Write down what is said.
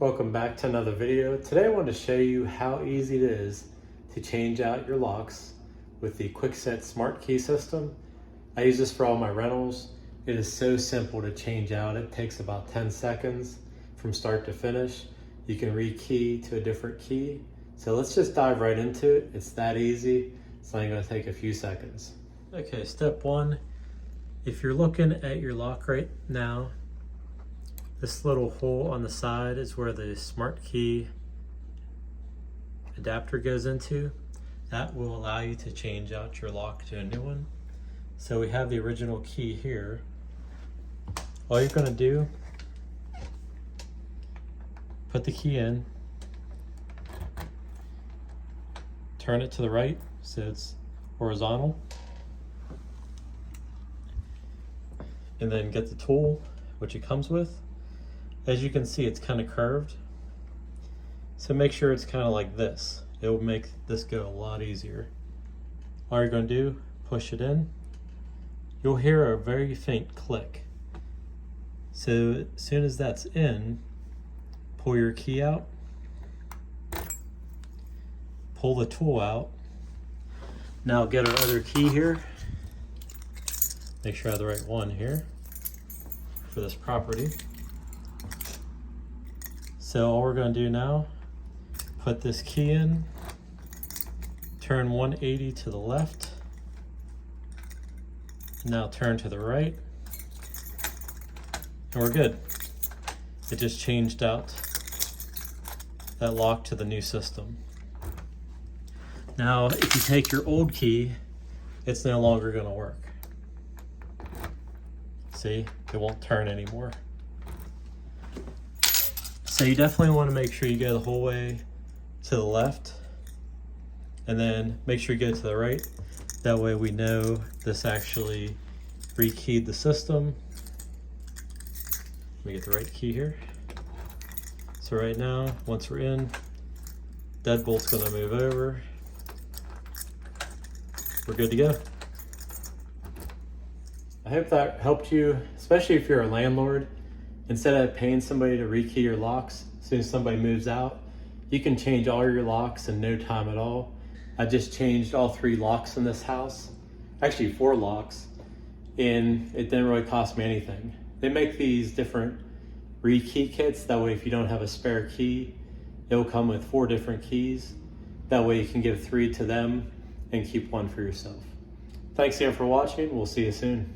Welcome back to another video. Today I want to show you how easy it is to change out your locks with the Kwikset Smartkey system. I use this for all my rentals. It is so simple to change out. It takes about 10 seconds from start to finish. You can rekey to a different key. So let's just dive right into it. It's that easy. It's only going to take a few seconds. Okay, step one. If you're looking at your lock right now, this little hole on the side is where the smart key adapter goes into. That will allow you to change out your lock to a new one. So we have the original key here. All you're going to do, put the key in, turn it to the right so it's horizontal, and then get the tool which it comes with. As you can see, it's kind of curved, so make sure it's kind of like this. It will make this go a lot easier. All you're going to do, push it in. You'll hear a very faint click. So as soon as that's in, pull your key out, pull the tool out. Now get our other key here. Make sure I have the right one here for this property. So all we're going to do now, put this key in, turn 180 to the left, now turn to the right, and we're good. It just changed out that lock to the new system. Now if you take your old key, it's no longer going to work. See, it won't turn anymore. So you definitely want to make sure you go the whole way to the left, and then make sure you go to the right. That way we know this actually rekeyed the system. Let me get the right key here. So right now, once we're in, deadbolt's going to move over. We're good to go. I hope that helped you, especially if you're a landlord. Instead of paying somebody to rekey your locks, as soon as somebody moves out, you can change all your locks in no time at all. I just changed all 3 locks in this house, actually 4 locks, and it didn't really cost me anything. They make these different rekey kits, that way if you don't have a spare key, it will come with 4 different keys. That way you can give 3 to them and keep 1 for yourself. Thanks again for watching. We'll see you soon.